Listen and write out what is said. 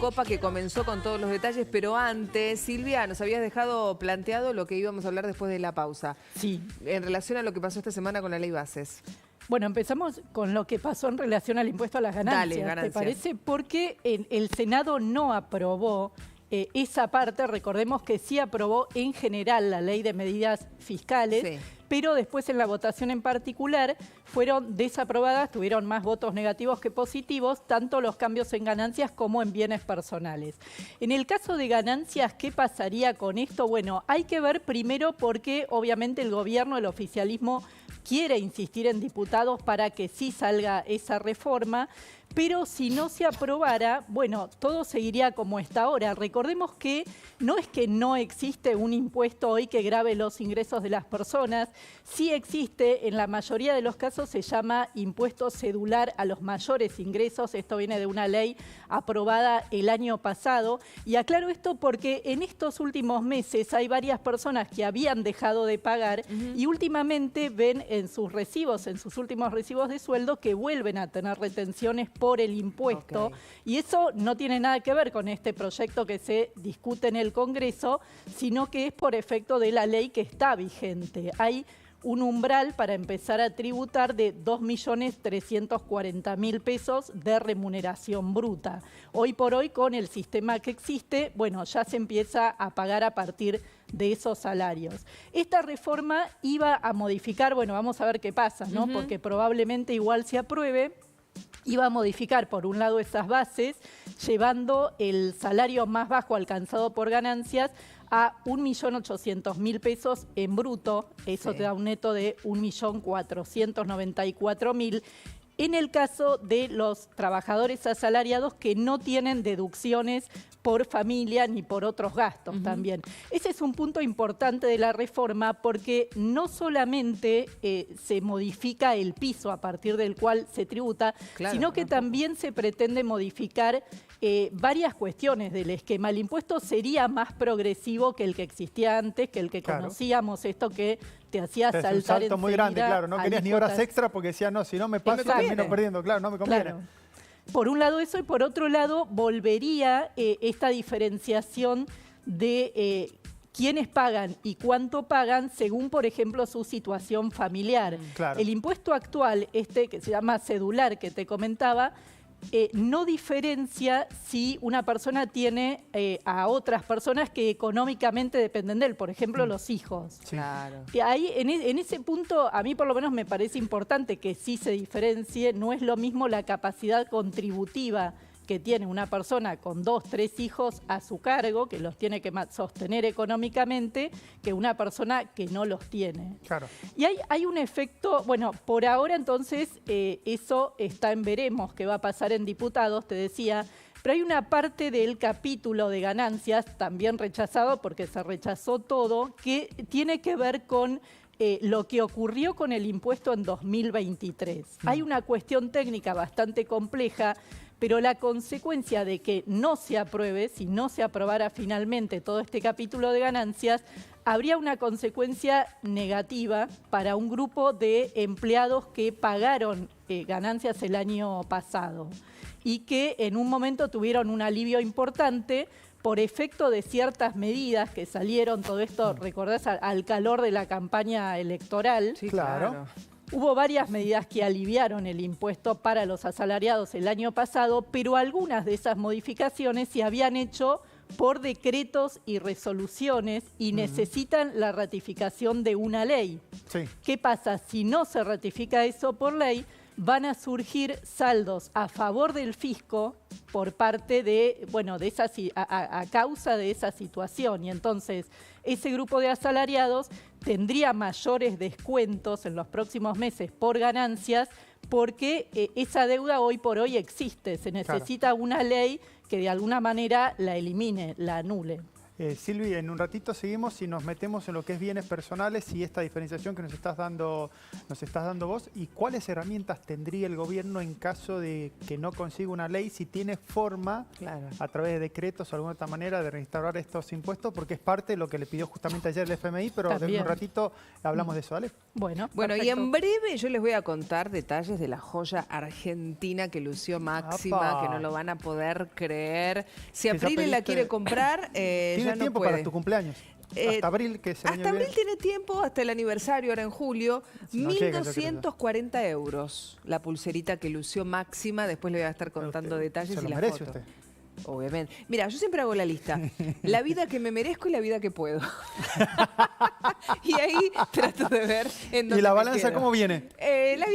Copa que comenzó con todos los detalles, pero antes, Silvia, nos habías dejado planteado lo que íbamos a hablar después de la pausa. Sí. En relación a lo que pasó esta semana con la ley Bases. Bueno, empezamos con lo que pasó en relación al impuesto a las ganancias. Dale, ganancias. ¿Te parece? Porque el Senado no aprobó esa parte. Recordemos que sí aprobó en general la ley de medidas fiscales, sí, pero después en la votación en particular fueron desaprobadas, tuvieron más votos negativos que positivos, tanto los cambios en ganancias como en bienes personales. En el caso de ganancias, ¿qué pasaría con esto? Bueno, hay que ver primero porque obviamente el gobierno, el oficialismo, quiere insistir en diputados para que sí salga esa reforma, pero si no se aprobara, bueno, todo seguiría como está ahora. Recordemos que no existe un impuesto hoy que grave los ingresos de las personas. Sí existe, en la mayoría de los casos se llama impuesto cedular a los mayores ingresos. Esto viene de una ley aprobada el año pasado. Y aclaro esto porque en estos últimos meses hay varias personas que habían dejado de pagar y últimamente ven en sus recibos, en sus últimos recibos de sueldo, que vuelven a tener retenciones por el impuesto. Y eso no tiene nada que ver con este proyecto que se discute en el Congreso, sino que es por efecto de la ley que está vigente. Hay un umbral para empezar a tributar de 2.340.000 pesos de remuneración bruta. Hoy por hoy, con el sistema que existe, bueno, ya se empieza a pagar a partir de esos salarios. Esta reforma iba a modificar, bueno, vamos a ver qué pasa, ¿no? Porque probablemente igual se apruebe. Iba a modificar, por un lado, esas bases, llevando el salario más bajo alcanzado por ganancias a 1.800.000 pesos en bruto. Eso te da un neto de 1.494.000. En el caso de los trabajadores asalariados que no tienen deducciones por familia ni por otros gastos también. Ese es un punto importante de la reforma porque no solamente se modifica el piso a partir del cual se tributa, sino que también se pretende modificar varias cuestiones del esquema. El impuesto sería más progresivo que el que existía antes, que el que conocíamos, esto que te hacía saltar enseguida. Un salto muy grande, claro. No querías ni horas extra porque decías, no, si no me paso, termino perdiendo. Claro, no me conviene. Claro. Por un lado eso, y por otro lado volvería esta diferenciación de quiénes pagan y cuánto pagan según, por ejemplo, su situación familiar. El impuesto actual, este que se llama cedular, que te comentaba, no diferencia si una persona tiene a otras personas que económicamente dependen de él, por ejemplo, los hijos. Claro. Y ahí, en ese punto, a mí por lo menos me parece importante que sí se diferencie. No es lo mismo la capacidad contributiva que tiene una persona con 2, 3 hijos a su cargo, que los tiene que sostener económicamente, que una persona que no los tiene. Claro. Y hay un efecto, bueno, por ahora entonces eso está en veremos qué va a pasar en diputados, te decía, pero hay una parte del capítulo de ganancias, también rechazado porque se rechazó todo, que tiene que ver con lo que ocurrió con el impuesto en 2023. Hay una cuestión técnica bastante compleja, pero la consecuencia de que no se apruebe, si no se aprobara finalmente todo este capítulo de ganancias, habría una consecuencia negativa para un grupo de empleados que pagaron ganancias el año pasado y que en un momento tuvieron un alivio importante por efecto de ciertas medidas que salieron, todo esto, recordás, al calor de la campaña electoral. Sí, claro. Hubo varias medidas que aliviaron el impuesto para los asalariados el año pasado, pero algunas de esas modificaciones se habían hecho por decretos y resoluciones y necesitan la ratificación de una ley. ¿Qué pasa? Si no se ratifica eso por ley, van a surgir saldos a favor del fisco por parte de, bueno, de esa, a causa de esa situación. Y entonces ese grupo de asalariados tendría mayores descuentos en los próximos meses por ganancias porque esa deuda hoy por hoy existe. Se necesita una ley que de alguna manera la elimine, la anule. Silvi, en un ratito seguimos y nos metemos en lo que es bienes personales y esta diferenciación que nos estás dando vos. ¿Y cuáles herramientas tendría el gobierno en caso de que no consiga una ley, si tiene forma, a través de decretos o alguna otra manera, de reinstaurar estos impuestos? Porque es parte de lo que le pidió justamente ayer el FMI, pero dentro de un ratito hablamos de eso, ¿vale? Bueno, y en breve yo les voy a contar detalles de la joya argentina que lució Máxima, ¡Apa! que no lo van a poder creer. Si Aprile la quiere comprar, tiene tiempo para tu cumpleaños. Hasta abril, que es el hasta año abril tiene tiempo, hasta el aniversario, ahora en julio. Si no llega, 1.240 euros la pulserita que lució Máxima. Después le voy a estar contando detalles y las fotos. Usted. Obviamente. Mira, yo siempre hago la lista. La vida que me merezco y la vida que puedo. Y ahí trato de ver en dónde ¿Y la me balanza quedo. cómo viene? La